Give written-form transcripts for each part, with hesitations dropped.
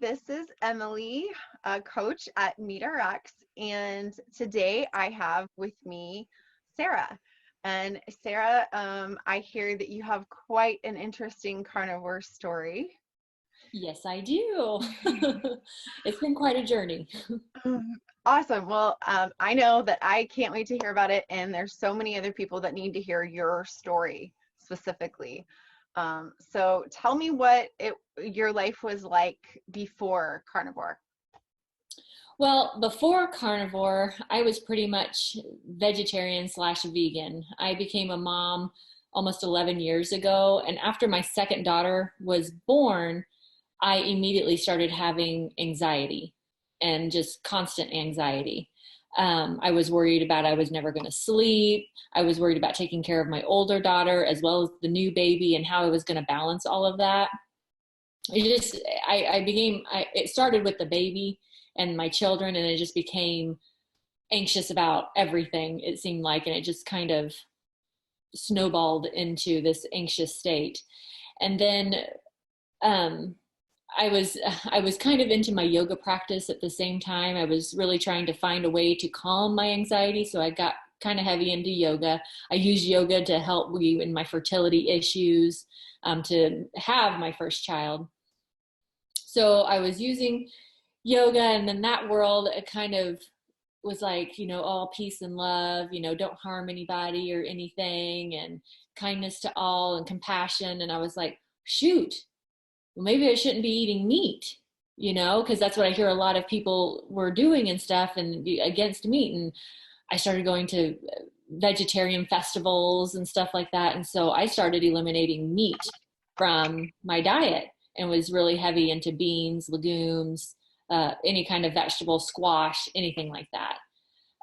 This is Emily, a coach at MeetRx, and today I have with me Sarah. And Sarah, I hear that you have quite an interesting carnivore story. Yes, I do. It's been quite a journey. Awesome. Well, I know that I can't wait to hear about it, and there's so many other people that need to hear your story specifically. So tell me what your life was like before carnivore. Well, before carnivore, I was pretty much vegetarian slash vegan. I became a mom almost 11 years ago. And after my second daughter was born, I immediately started having anxiety and just constant anxiety. I was worried about I was never going to sleep. I was worried about taking care of my older daughter as well as the new baby and how I was going to balance all of that. It started with the baby and my children, and it just became anxious about everything, it seemed like, and it just kind of snowballed into this anxious state. And then um, I was kind of into my yoga practice at the same time. I was really trying to find a way to calm my anxiety, so I got kind of heavy into yoga. I use yoga to help me in my fertility issues, to have my first child. So I was using yoga, and then that world, it kind of was like, all peace and love, don't harm anybody or anything, and kindness to all and compassion. And I was like, shoot, well, maybe I shouldn't be eating meat, because that's what I hear a lot of people were doing and stuff, and against meat. And I started going to vegetarian festivals and stuff like that. And so I started eliminating meat from my diet and was really heavy into beans, legumes, any kind of vegetable, squash, anything like that.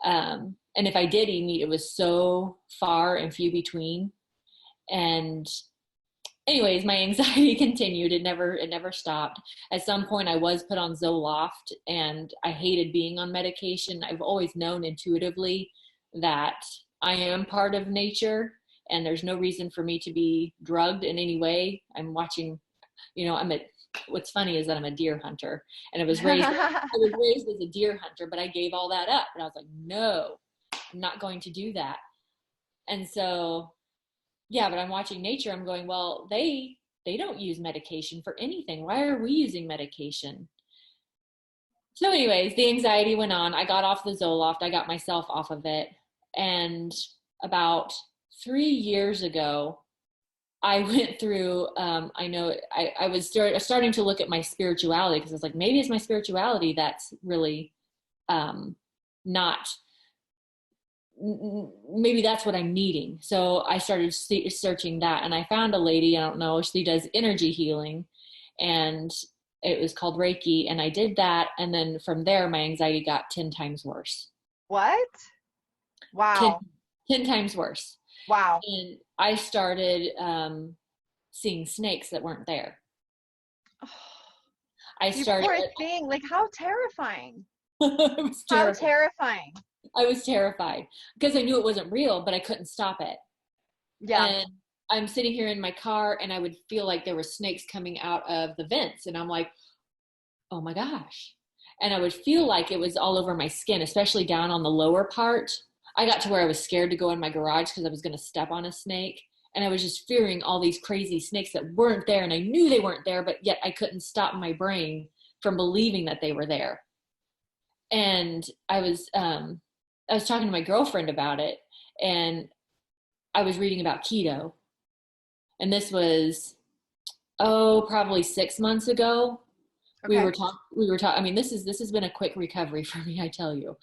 And if I did eat meat, it was so far and few between. And anyways, my anxiety continued. It never stopped. At some point I was put on Zoloft, and I hated being on medication. I've always known intuitively that I am part of nature, and there's no reason for me to be drugged in any way. I'm watching, what's funny is that I'm a deer hunter, and I was raised as a deer hunter, but I gave all that up, and I was like, no, I'm not going to do that. And so, yeah, but I'm watching nature. I'm going, well, they don't use medication for anything. Why are we using medication? So anyways, the anxiety went on. I got off the Zoloft. I got myself off of it. And about 3 years ago, I went through, I was starting to look at my spirituality, because I was like, maybe it's my spirituality that's really not, maybe that's what I'm needing. So I started searching that, and I found a lady, I don't know, she does energy healing, and it was called Reiki, and I did that. And then from there, my anxiety got 10 times worse. What? 10, Wow. 10 times worse. Wow. And I started seeing snakes that weren't there. I You started. poor thing. Like, how terrifying. It was How terrifying. terrifying. I was terrified because I knew it wasn't real, but I couldn't stop it. Yeah. And I'm sitting here in my car, and I would feel like there were snakes coming out of the vents, and I'm like, oh my gosh. And I would feel like it was all over my skin, especially down on the lower part. I got to where I was scared to go in my garage because I was going to step on a snake. And I was just fearing all these crazy snakes that weren't there. And I knew they weren't there, but yet I couldn't stop my brain from believing that they were there. And I was talking to my girlfriend about it, and I was reading about keto. And this was, probably 6 months ago. Okay. We were talking, I mean, this has been a quick recovery for me, I tell you.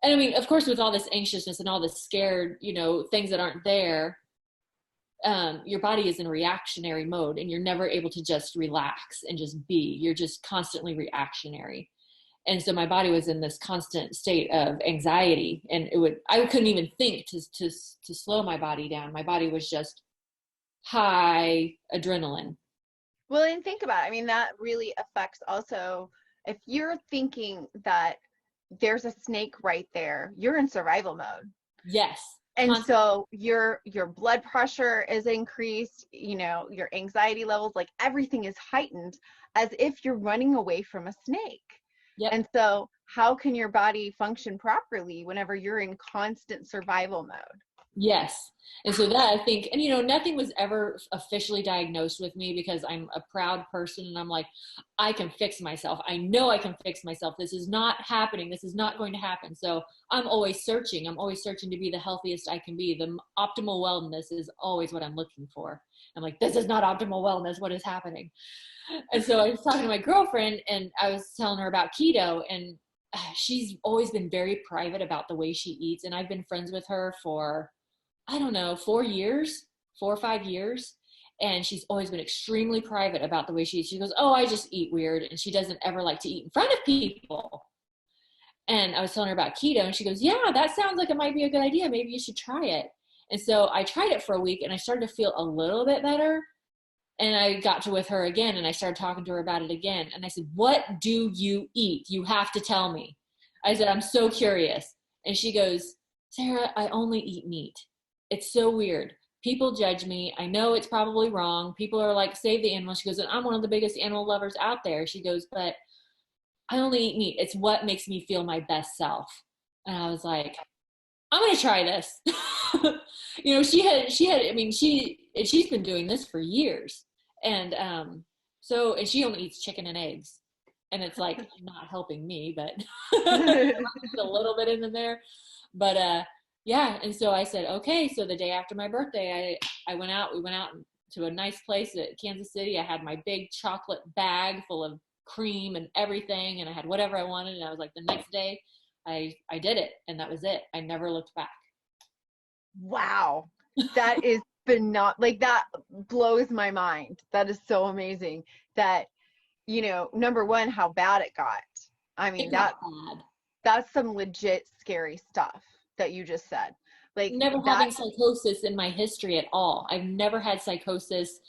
And I mean, of course, with all this anxiousness and all this scared, things that aren't there, your body is in reactionary mode, and you're never able to just relax and just be. You're just constantly reactionary. And so my body was in this constant state of anxiety, and I couldn't even think to slow my body down. My body was just high adrenaline. Well, and think about it. I mean, that really affects also if you're thinking that there's a snake right there, you're in survival mode. Yes. And so your blood pressure is increased, you know, your anxiety levels, like everything is heightened as if you're running away from a snake. Yep. And so how can your body function properly whenever you're in constant survival mode? Yes. And so that I think, and you know, nothing was ever officially diagnosed with me because I'm a proud person and I'm like, I can fix myself. I know I can fix myself. This is not happening. This is not going to happen. So I'm always searching. I'm always searching to be the healthiest I can be. The optimal wellness is always what I'm looking for. I'm like, this is not optimal wellness. What is happening? And so I was talking to my girlfriend and I was telling her about keto, and she's always been very private about the way she eats. And I've been friends with her for, I don't know, 4 or 5 years. And she's always been extremely private about the way she eats. She goes, oh, I just eat weird. And she doesn't ever like to eat in front of people. And I was telling her about keto and she goes, yeah, that sounds like it might be a good idea. Maybe you should try it. And so I tried it for a week and I started to feel a little bit better. And I got to with her again and I started talking to her about it again. And I said, what do you eat? You have to tell me. I said, I'm so curious. And she goes, Sarah, I only eat meat. It's so weird. People judge me. I know it's probably wrong. People are like, save the animals. She goes, and I'm one of the biggest animal lovers out there. She goes, but I only eat meat. It's what makes me feel my best self. And I was like, I'm going to try this. You know, I mean, she's been doing this for years. And and she only eats chicken and eggs. And it's like not helping me, but a little bit in there. But yeah, and so I said, okay, so the day after my birthday, we went out to a nice place at Kansas City. I had my big chocolate bag full of cream and everything, and I had whatever I wanted, and I was like, the next day, I did it, and that was it. I never looked back. Wow. That is like that blows my mind. That is so amazing that, you know, number one, how bad it got. I mean, that's some legit scary stuff that you just said. Like never having psychosis in my history at all. I've never had psychosis.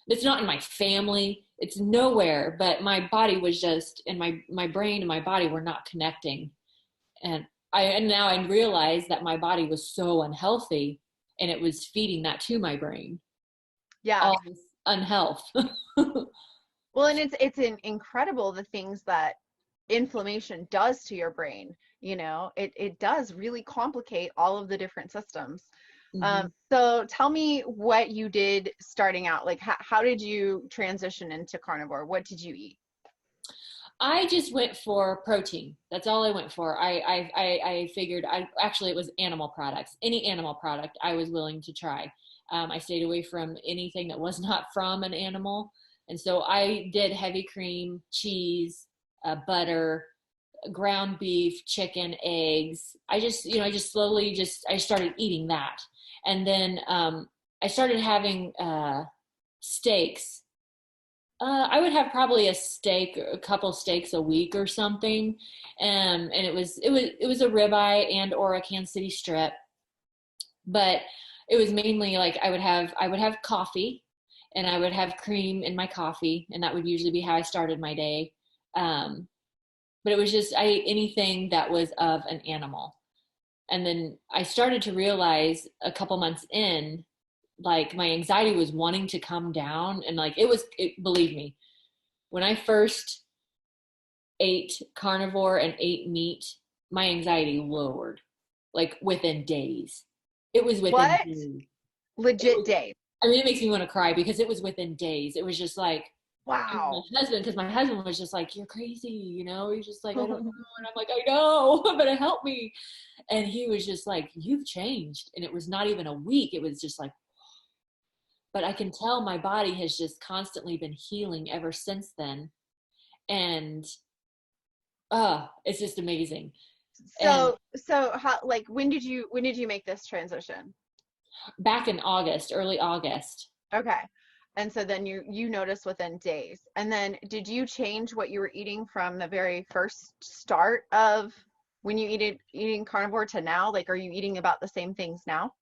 It's not in my family. It's nowhere, but my body was just, and my brain and my body were not connecting. And now I realize that my body was so unhealthy and it was feeding that to my brain. Yeah. All this unhealth. Well, and it's incredible the things that inflammation does to your brain. You know, it does really complicate all of the different systems. Mm-hmm. So tell me what you did starting out. Like, how did you transition into carnivore? What did you eat? I just went for protein. That's all I went for. I figured it was animal products. Any animal product I was willing to try. I stayed away from anything that was not from an animal. And so I did heavy cream, cheese, butter, ground beef, chicken, eggs. I just slowly I started eating that. And then I started having steaks. I would have probably a couple steaks a week or something. And it was a ribeye and or a Kansas City strip. But it was mainly like I would have coffee and I would have cream in my coffee, and that would usually be how I started my day. But it was just, I ate anything that was of an animal. And then I started to realize a couple months in, like my anxiety was wanting to come down, and like believe me, when I first ate carnivore and ate meat, my anxiety lowered like within days. It was within days. Legit days. I mean, it makes me want to cry because it was within days. It was just like, wow. Because my husband was just like, you're crazy, you know? He's just like, I don't know. And I'm like, I know, but help me. And he was just like, you've changed. And it was not even a week. It was just like, but I can tell my body has just constantly been healing ever since then. And it's just amazing. So how, like, when did you make this transition? Back in early August. Okay. And so then you noticed within days. And then did you change what you were eating from the very first start of when you eating carnivore to now? Like, are you eating about the same things now?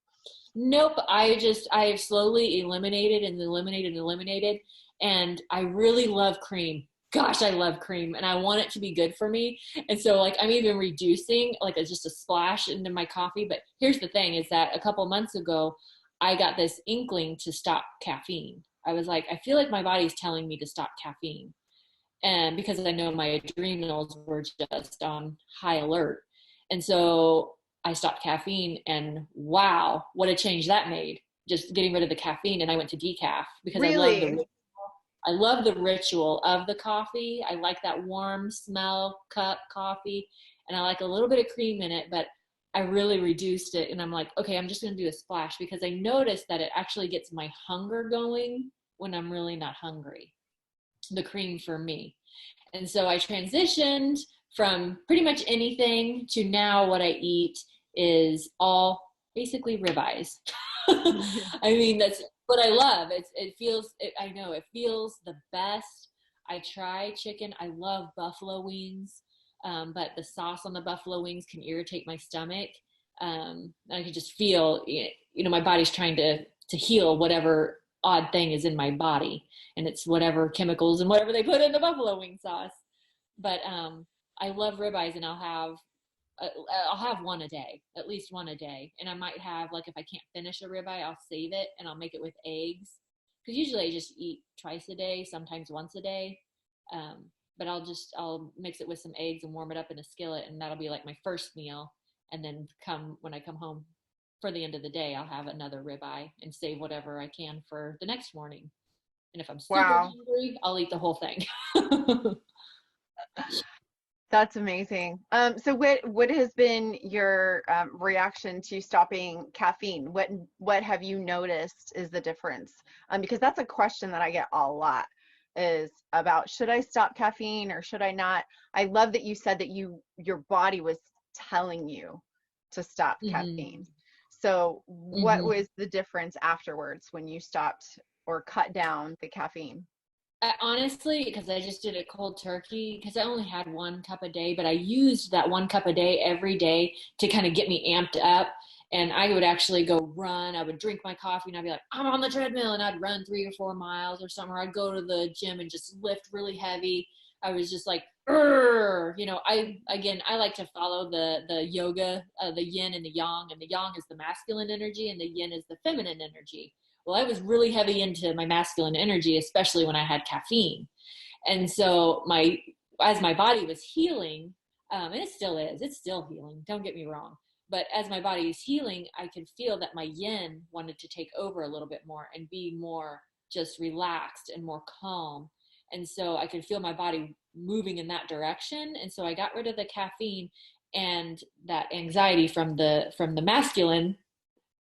Nope. I have slowly eliminated. And I really love cream. gosh, I love cream and I want it to be good for me. And so like I'm even reducing like just a splash into my coffee. But here's the thing is that a couple months ago, I got this inkling to stop caffeine. I was like, I feel like my body's telling me to stop caffeine. And because I know my adrenals were just on high alert. And so I stopped caffeine and wow, what a change that made. Just getting rid of the caffeine and I went to decaf because Really? I love the ritual of the coffee. I like that warm smell cup coffee and I like a little bit of cream in it, but I really reduced it and I'm like, okay, I'm just going to do a splash because I noticed that it actually gets my hunger going when I'm really not hungry. The cream for me. And so I transitioned from pretty much anything to now what I eat is all basically ribeyes. I mean, that's what I love. I know it feels the best. I try chicken. I love buffalo wings, but the sauce on the buffalo wings can irritate my stomach. I can just feel, my body's trying to heal whatever odd thing is in my body, and it's whatever chemicals and whatever they put in the buffalo wing sauce. But I love ribeyes, and I'll have one a day, at least one a day. And I might have, like, if I can't finish a ribeye, I'll save it and I'll make it with eggs. Because usually I just eat twice a day, sometimes once a day. But I'll mix it with some eggs and warm it up in a skillet, and that'll be like my first meal. And then when I come home for the end of the day, I'll have another ribeye and save whatever I can for the next morning. And if I'm super Wow. hungry, I'll eat the whole thing. That's amazing. So what has been your reaction to stopping caffeine? What have you noticed is the difference? Because that's a question that I get a lot is about should I stop caffeine or should I not? I love that you said that your body was telling you to stop Mm-hmm. caffeine. So what Mm-hmm. was the difference afterwards when you stopped or cut down the caffeine? Honestly, because I just did it cold turkey, because I only had 1 cup a day, but I used that 1 cup a day every day to kind of get me amped up. And I would actually go run. I would drink my coffee and I'd be like, I'm on the treadmill, and I'd run 3 or 4 miles or something. Or I'd go to the gym and just lift really heavy. I was just like, I like to follow the yoga, the yin and the yang, and the yang is the masculine energy and the yin is the feminine energy. Well, I was really heavy into my masculine energy, especially when I had caffeine. And so as my body was healing, and it still is, it's still healing, don't get me wrong. But as my body is healing, I could feel that my yin wanted to take over a little bit more and be more just relaxed and more calm. And so I could feel my body moving in that direction. And so I got rid of the caffeine, and that anxiety from the masculine,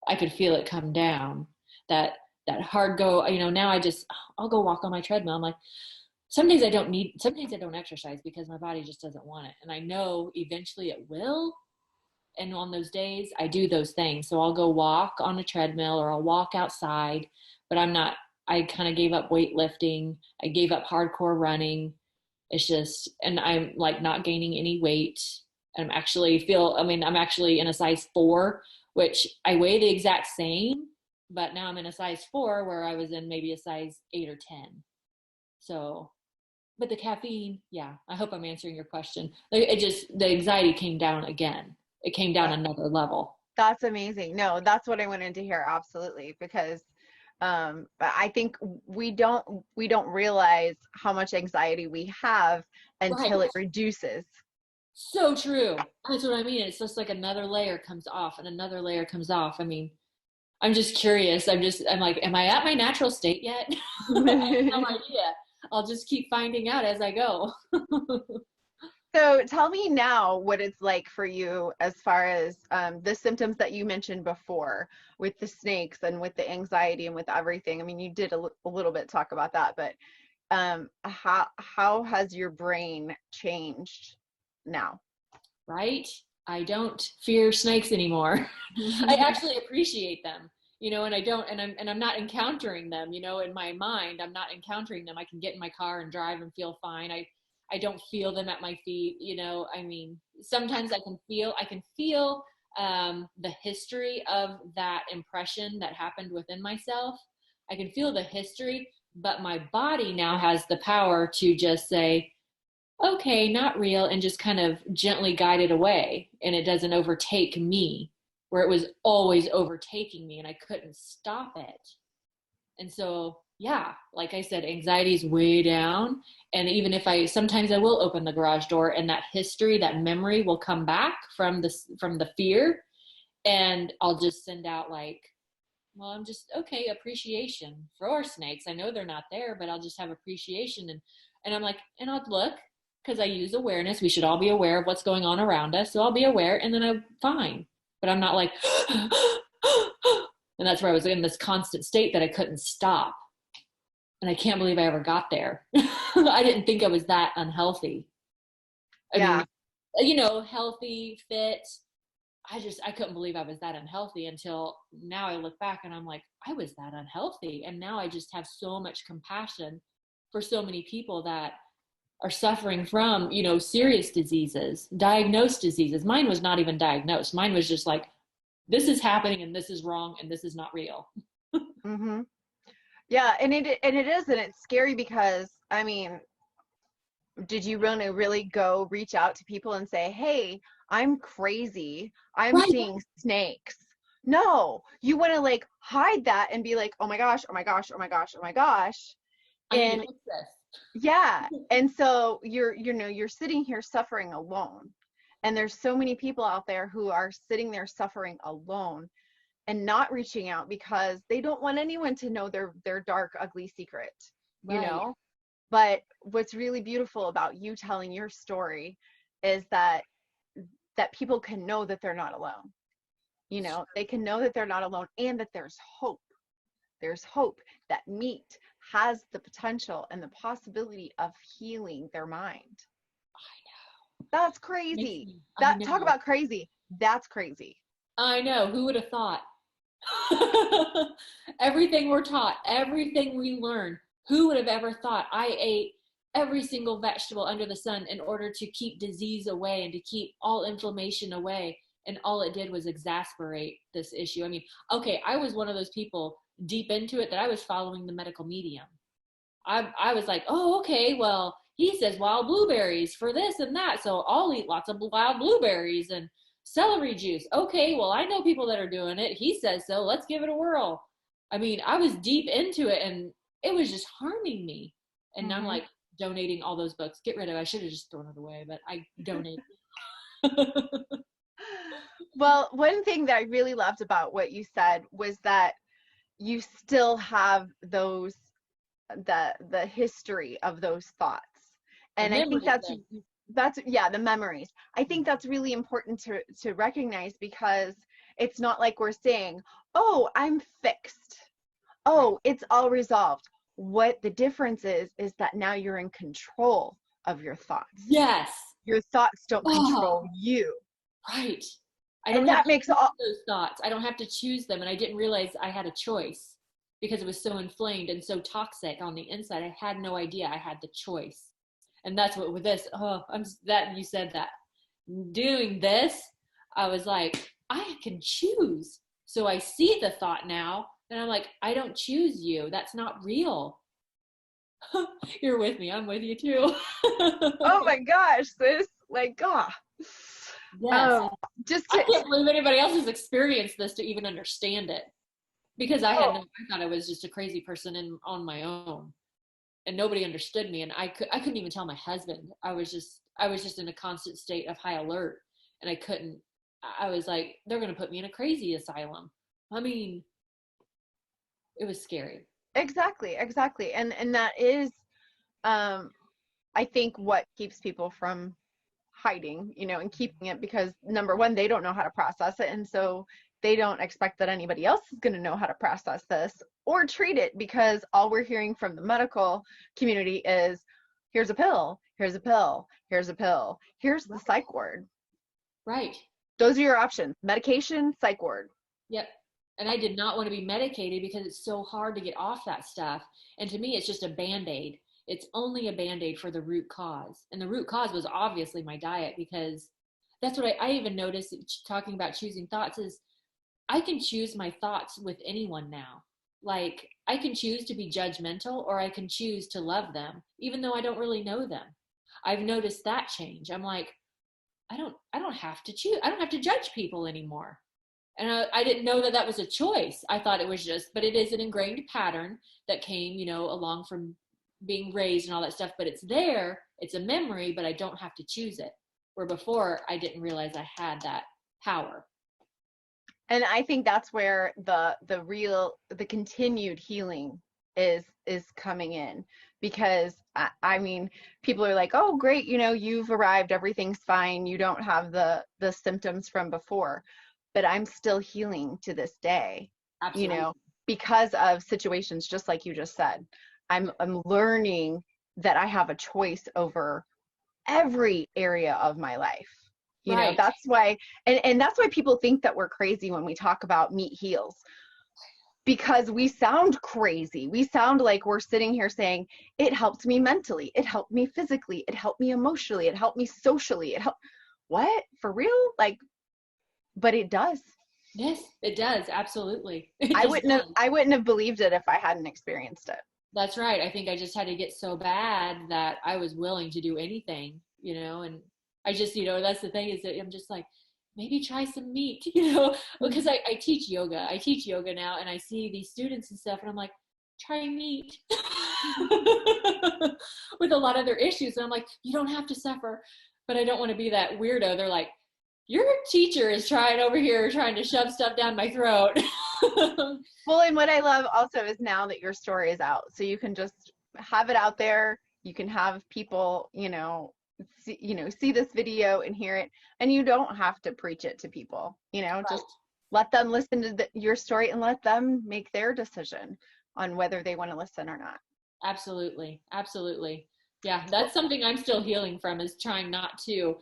I could feel it come down. That that hard go, now I'll go walk on my treadmill. I'm like, some days I don't exercise because my body just doesn't want it. And I know eventually it will. And on those days I do those things. So I'll go walk on a treadmill or I'll walk outside, but I kind of gave up weightlifting. I gave up hardcore running. It's just, and I'm like not gaining any weight. I'm actually in a size 4, which I weigh the exact same, but now I'm in a size 4 where I was in maybe a size 8 or 10. So, but the caffeine, yeah, I hope I'm answering your question. Like, the anxiety came down again. It came down another level. That's amazing. No, that's what I wanted to hear. Absolutely. Because I think we don't realize how much anxiety we have Right. until it reduces. So true. That's what I mean. It's just like another layer comes off and another layer comes off. I mean, I'm just curious. I'm like, am I at my natural state yet? I have no idea. I'll just keep finding out as I go. So tell me now what it's like for you as far as the symptoms that you mentioned before with the snakes and with the anxiety and with everything. I mean, you did a little bit talk about that, but how has your brain changed now? Right? I don't fear snakes anymore. I actually appreciate them, and I don't, and I'm not encountering them, in my mind. I'm not encountering them. I can get in my car and drive and feel fine. I don't feel them at my feet. I mean, sometimes I can feel the history of that impression that happened within myself. I can feel the history, but my body now has the power to just say, okay, not real, and just kind of gently guide it away. And it doesn't overtake me, where it was always overtaking me and I couldn't stop it. And so, yeah, like I said, anxiety is way down. And even if sometimes I will open the garage door and that history, that memory will come back from the fear. And I'll just send out like, well, I'm just, okay, appreciation for snakes. I know they're not there, but I'll just have appreciation. And I'm like, and I'll look, because I use awareness. We should all be aware of what's going on around us. So I'll be aware, and then I'm fine. But I'm not like, and that's where I was in this constant state that I couldn't stop. And I can't believe I ever got there. I didn't think I was that unhealthy. I mean, healthy, fit. I couldn't believe I was that unhealthy until now. I look back and I'm like, I was that unhealthy. And now I just have so much compassion for so many people that are suffering from, serious diseases, diagnosed diseases. Mine was not even diagnosed. Mine was just like, this is happening and this is wrong and this is not real. Mm-hmm. Yeah, and it is, and it's scary because, I mean, did you really go reach out to people and say, hey, I'm crazy, I'm Right. seeing snakes? No, you want to like hide that and be like, oh my gosh, oh my gosh, oh my gosh, oh my gosh. I need And to fix this. yeah, and so you're sitting here suffering alone. And there's so many people out there who are sitting there suffering alone and not reaching out because they don't want anyone to know their dark, ugly secret, you Right. know? But what's really beautiful about you telling your story is that people can know that they're not alone. They can know that they're not alone, and that there's hope. There's hope that meat has the potential and the possibility of healing their mind. That's crazy. I Talk know. about crazy. That's crazy. I know. Who would have thought? Everything we're taught, everything we learn, who would have ever thought? I ate every single vegetable under the sun in order to keep disease away and to keep all inflammation away. And all it did was exasperate this issue. I mean, okay, I was one of those people deep into it that I was following the medical medium. I was like, oh, okay, well, he says wild blueberries for this and that, so I'll eat lots of wild blueberries and celery juice. Okay, well, I know people that are doing it. He says so. Let's give it a whirl. I mean, I was deep into it, and it was just harming me. And I'm Mm-hmm. like donating all those books. Get rid of it. I should have just thrown it away, but I donate. Well, one thing that I really loved about what you said was that you still have the history of those thoughts. The And I think memories that's yeah, the memories. I think that's really important to recognize, because it's not like we're saying, oh, I'm fixed, right. oh, it's all resolved. What the difference is that now you're in control of your thoughts. Yes. Your thoughts don't Oh, control you. right. I don't And have that to makes choose all those thoughts. I don't have to choose them. And I didn't realize I had a choice because it was so inflamed and so toxic on the inside. I had no idea I had the choice. And that's what with this, that you said that. Doing this, I was like, I can choose. So I see the thought now, and I'm like, I don't choose you. That's not real. You're with me. I'm with you too. oh my gosh, sis, like, ah. Yes. Um, just I to can't believe anybody else has experienced this to even understand it. Because I oh, thought I was just a crazy person on my own, and nobody understood me, and I couldn't even tell my husband. I was just in a constant state of high alert, and I was like, they're going to put me in a crazy asylum. I mean, it was scary. exactly. And that is, um, I think, what keeps people from hiding, and keeping it, because number one, they don't know how to process it. And so they don't expect that anybody else is going to know how to process this or treat it, because all we're hearing from the medical community is, here's a pill, here's a pill, here's a pill, here's the Right. psych ward. Right. Those are your options: medication, psych ward. Yep. And I did not want to be medicated because it's so hard to get off that stuff. And to me, it's just a band-aid. It's only a band-aid for the root cause. And the root cause was obviously my diet, because that's what I even noticed talking about choosing thoughts is I can choose my thoughts with anyone now. like I can choose to be judgmental or I can choose to love them, even though I don't really know them. I've noticed that change. I'm like, I don't have to choose. I don't have to judge people anymore. And I didn't know that that was a choice. I thought it was just, but it is an ingrained pattern that came, you know, along from being raised and all that stuff. But it's there, it's a memory, but I don't have to choose it. Where before I didn't realize I had that power. And I think that's where the continued healing is coming in, because I mean, people are like, oh great, you know, you've arrived, everything's fine, you don't have the symptoms from before, but I'm still healing to this day, you Absolutely. know, because of situations just like you just said. I'm learning that I have a choice over every area of my life. You know, Right. that's why, and that's why people think that we're crazy when we talk about meat heals, because we sound crazy. We sound like we're sitting here saying, it helped me mentally, it helped me physically, it helped me emotionally, it helped me socially, it helped, what? For real? Like, but it does. Yes, it does. Absolutely. It just does. I wouldn't have believed it if I hadn't experienced it. That's right. I think I just had to get so bad that I was willing to do anything, you know, and I just, you know, that's the thing is that I'm just like, maybe try some meat, you know, because I teach yoga. I teach yoga now and I see these students and stuff and I'm like, try meat with a lot of their issues. And I'm like, you don't have to suffer, but I don't want to be that weirdo. They're like, your teacher is trying over here, trying to shove stuff down my throat. Well, and what I love also is now that your story is out, so you can just have it out there. You can have people, see this video and hear it, and you don't have to preach it to people. You know, Right. just let them listen to your story and let them make their decision on whether they want to listen or not. Absolutely. Absolutely. Yeah, that's something I'm still healing from is trying not to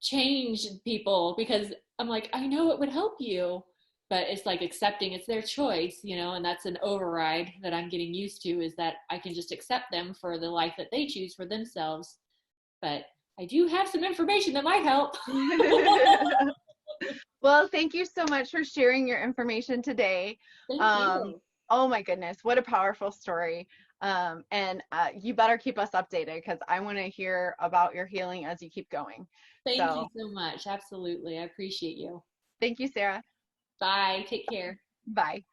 change people because I'm like, I know it would help you, but it's like accepting it's their choice, you know, and that's an override that I'm getting used to is that I can just accept them for the life that they choose for themselves. But I do have some information that might help. Well, thank you so much for sharing your information today. Thank Um, you. oh my goodness, what a powerful story. And you better keep us updated because I want to hear about your healing as you keep going. Thank you So so much. Absolutely. I appreciate you. thank you, Sarah. Bye. Take care. Bye.